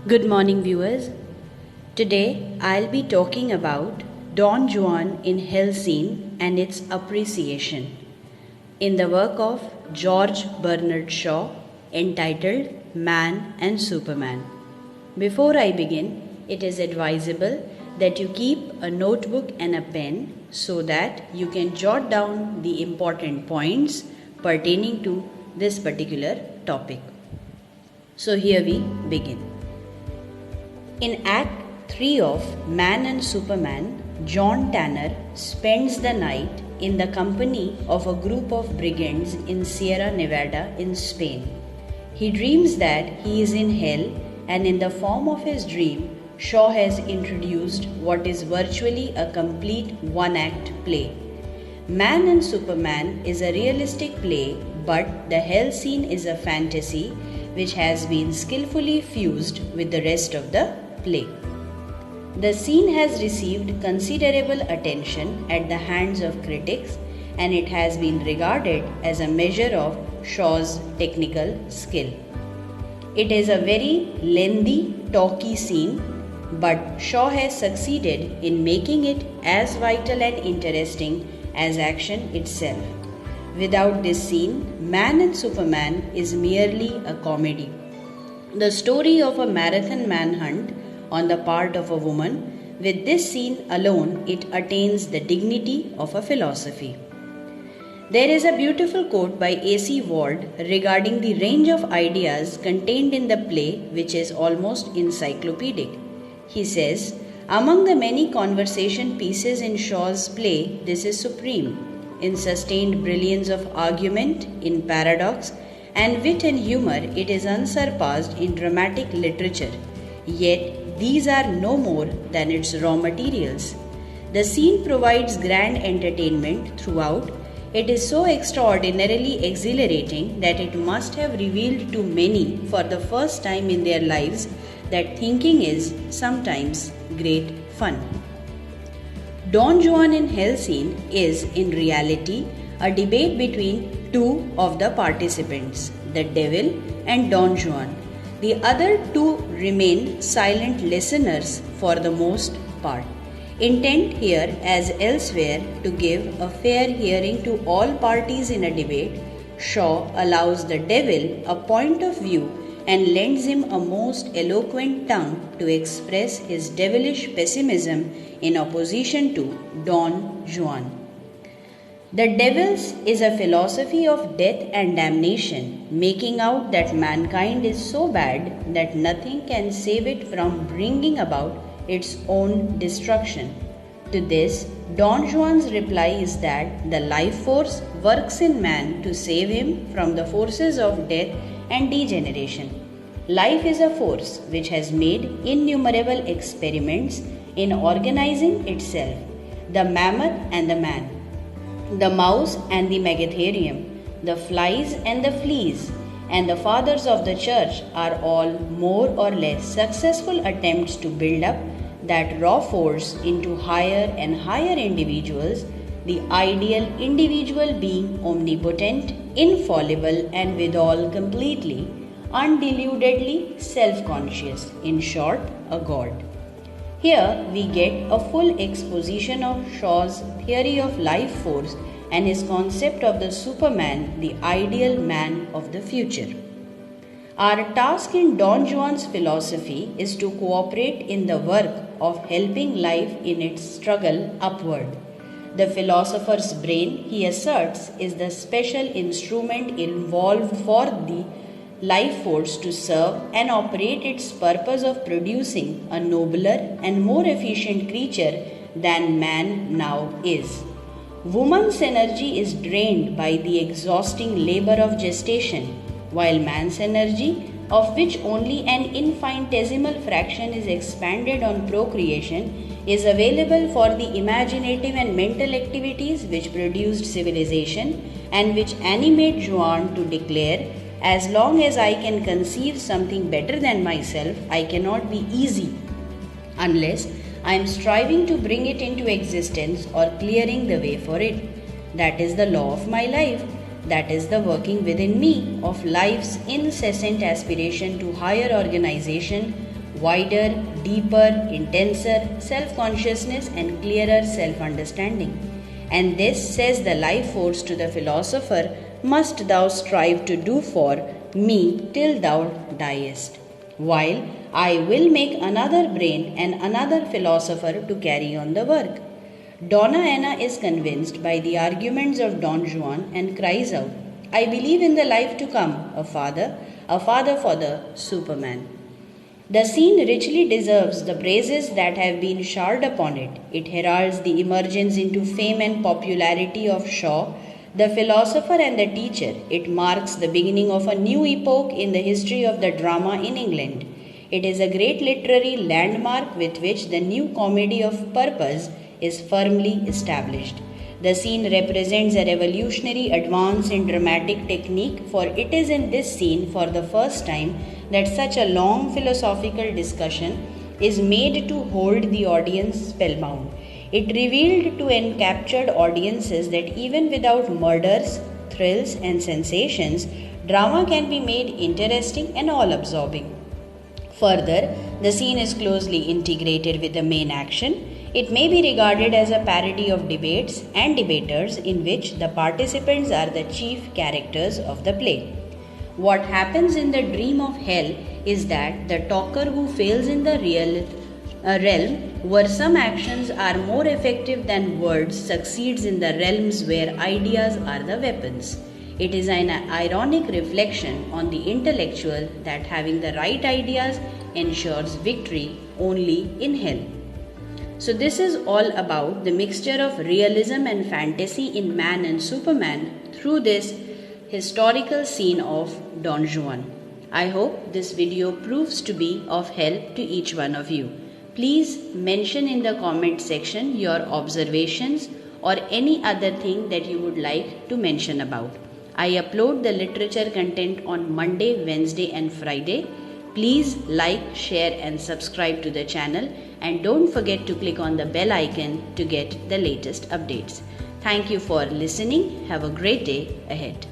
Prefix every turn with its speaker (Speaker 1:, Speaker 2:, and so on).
Speaker 1: Good morning, viewers. Today I'll be talking about Don Juan in Hell Scene and its appreciation in the work of George Bernard Shaw entitled Man and Superman. Before I begin, it is advisable that you keep a notebook and a pen so that you can jot down the important points pertaining to this particular topic. So here we begin. In Act 3 of Man and Superman, John Tanner spends the night in the company of a group of brigands in Sierra Nevada in Spain. He dreams that he is in hell, and in the form of his dream, Shaw has introduced what is virtually a complete one-act play. Man and Superman is a realistic play, but the hell scene is a fantasy which has been skillfully fused with the rest of the play. The scene has received considerable attention at the hands of critics, and it has been regarded as a measure of Shaw's technical skill. It is a very lengthy, talky scene, but Shaw has succeeded in making it as vital and interesting as action itself. Without this scene, Man and Superman is merely a comedy. The story of a marathon manhunt on the part of a woman, with this scene alone it attains the dignity of a philosophy. There is a beautiful quote by A.C. Ward regarding the range of ideas contained in the play which is almost encyclopedic. He says, "Among the many conversation pieces in Shaw's play, this is supreme. In sustained brilliance of argument, in paradox, and wit and humor, it is unsurpassed in dramatic literature. Yet, these are no more than its raw materials. The scene provides grand entertainment throughout. It is so extraordinarily exhilarating that it must have revealed to many for the first time in their lives that thinking is sometimes great fun." Don Juan in Hell Scene is in reality a debate between two of the participants, the devil and Don Juan. The other two remain silent listeners for the most part, intent here as elsewhere to give a fair hearing to all parties in a debate. Shaw allows the devil a point of view and lends him a most eloquent tongue to express his devilish pessimism in opposition to Don Juan. The devil's is a philosophy of death and damnation, making out that mankind is so bad that nothing can save it from bringing about its own destruction. To this, Don Juan's reply is that the life force works in man to save him from the forces of death and degeneration. Life is a force which has made innumerable experiments in organizing itself, the mammoth and the man, the mouse and the megatherium, the flies and the fleas, and the fathers of the church are all more or less successful attempts to build up that raw force into higher and higher individuals, the ideal individual being omnipotent, infallible, and withal completely, undilutedly self-conscious, in short, a god. Here we get a full exposition of Shaw's theory of life force and his concept of the Superman, the ideal man of the future. Our task in Don Juan's philosophy is to cooperate in the work of helping life in its struggle upward. The philosopher's brain, he asserts, is the special instrument involved for the life force to serve and operate its purpose of producing a nobler and more efficient creature than man now is. Woman's energy is drained by the exhausting labor of gestation, while man's energy, of which only an infinitesimal fraction is expanded on procreation, is available for the imaginative and mental activities which produced civilization and which animate Juan to declare, "As long as I can conceive something better than myself, I cannot be easy unless I am striving to bring it into existence or clearing the way for it. That is the law of my life. That is the working within me of life's incessant aspiration to higher organization, wider, deeper, intenser self-consciousness and clearer self-understanding. And this, says the life force to the philosopher, must thou strive to do for me till thou diest, while I will make another brain and another philosopher to carry on the work. Donna Ana is convinced by the arguments of Don Juan and cries out, I believe in the life to come, a father for the Superman. The scene richly deserves the praises that have been showered upon it. It heralds the emergence into fame and popularity of Shaw, the philosopher and the teacher. It marks the beginning of a new epoch in the history of the drama in England. It is a great literary landmark with which the new comedy of purpose is firmly established. The scene represents a revolutionary advance in dramatic technique, for it is in this scene for the first time that such a long philosophical discussion is made to hold the audience spellbound. It revealed to encaptured audiences that even without murders, thrills, and sensations, drama can be made interesting and all-absorbing. Further, the scene is closely integrated with the main action. It may be regarded as a parody of debates and debaters in which the participants are the chief characters of the play. What happens in the dream of hell is that the talker who fails in the real realm where some actions are more effective than words succeeds in the realms where ideas are the weapons. It is an ironic reflection on the intellectual that having the right ideas ensures victory only in hell. So this is all about the mixture of realism and fantasy in Man and Superman through this historical scene of Don Juan. I hope this video proves to be of help to each one of you. Please mention in the comment section your observations or any other thing that you would like to mention about. I upload the literature content on Monday, Wednesday and Friday. Please like, share and subscribe to the channel, and don't forget to click on the bell icon to get the latest updates. Thank you for listening. Have a great day ahead.